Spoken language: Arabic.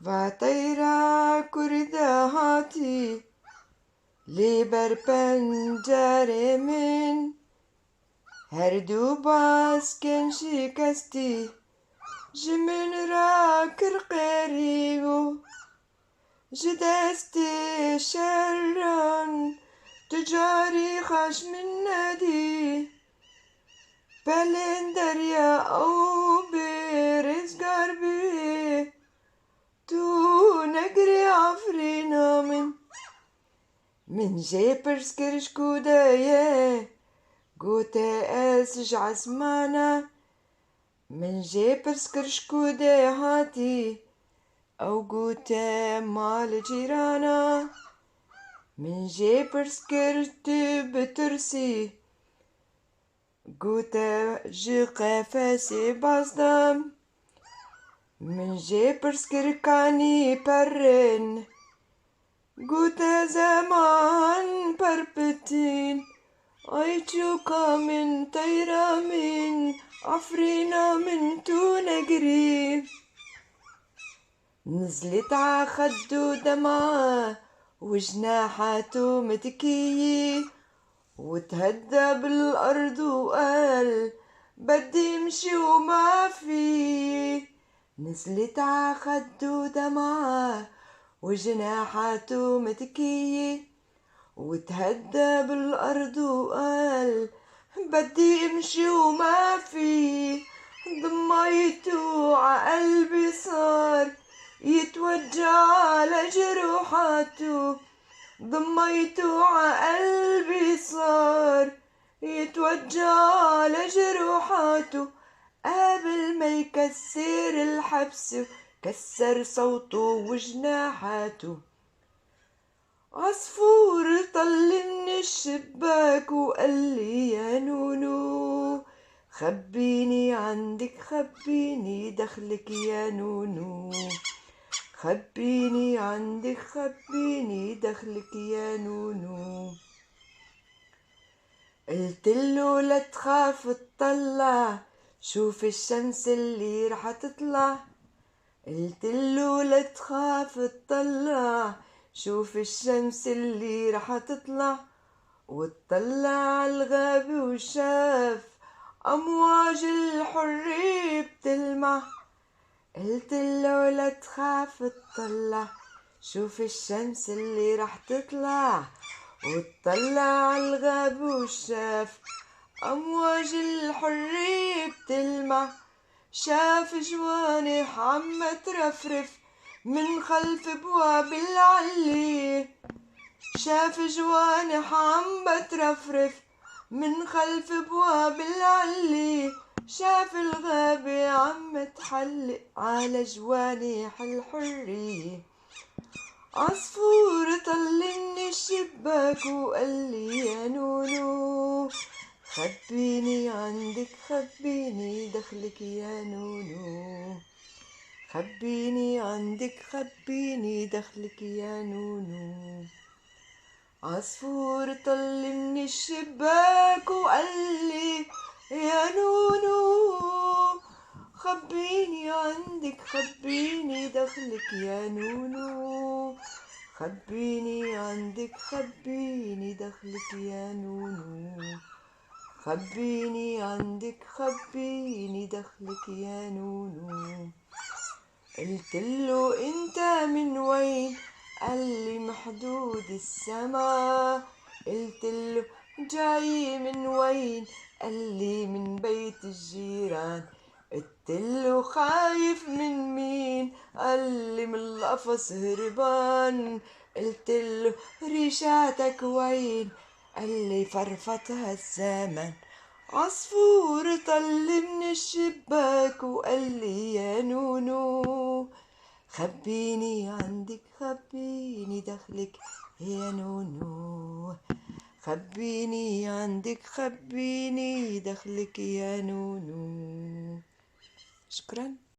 وطيرا كردا هاتي لبر پنجره من هر دو باسکن شکستی جمن را کر قریبو جدست شران تجاری خشم ندی بلن دریا او برزگار بی تو نگری عفرینا من جيبرز كرش كودايا قوتا اسج عزمانا من جيبرز كرش كودايا هاتي او قوتا مال جيرانا من جيبرز كرت بترسي قوتا جيقا فاسي باصدام من جيبرز كركاني برن قوتا زمان بربتين أيتوكا من طيرا من عفرينا من تونجري نزلت عخدو دمعة وجناحاته متكية وتهدى بالأرض وقال بدي امشي وما في نزلت عخدو دمعة وجناحاته متكية وتهدى بالأرض وقال بدي امشي وما في ضميته عقلبي صار يتوجع على جروحاته ضميته عقلبي صار يتوجع على جروحاته قبل ما يكسر الحبس كسر صوته وجناحاته عصفور طل من الشباك وقال لي يا نونو خبيني عندك خبيني دخلك يا نونو خبيني عندك خبيني دخلك يا نونو قلتله لا تخاف تطلع شوف الشمس اللي رح تطلع قلتله لا تخاف تطلع شوف الشمس اللي رح تطلع واتطلع عالغابة وشاف أمواج الحرية بتلمع قلتله لا تخاف تطلع شوف الشمس اللي رح تطلع واتطلع عالغابة وشاف أمواج الحرية بتلمع شاف جوانح عم ترفرف من خلف بواب العلي شاف جوانح عم بترفرف من خلف بواب العلي شاف الغابة عم تحلق على جوانح الحرية عصفور طل من الشباك وقال لي يا نونو خبيني عندك خبيني دخلك يا نونو خبيني عندك خبيني دخلك يا نونو عصفور طل من الشباك وقال لي يا نونو خبيني عندك خبيني دخلك يا نونو خبيني عندك خبيني دخلك يا نونو خبيني عندك خبيني دخلك يا نونو قلتله انت من وين قال لي محدود السما قلتله جاي من وين قال لي من بيت الجيران قلتله خايف من مين قال لي من القفص هربان قلتله ريشاتك وين قال لي فرفتها الزمن عصفور طل من الشباك وقال لي يا نونو خبيني عندك خبيني دخلك يا نونو خبيني عندك خبيني دخلك يا نونو شكرا.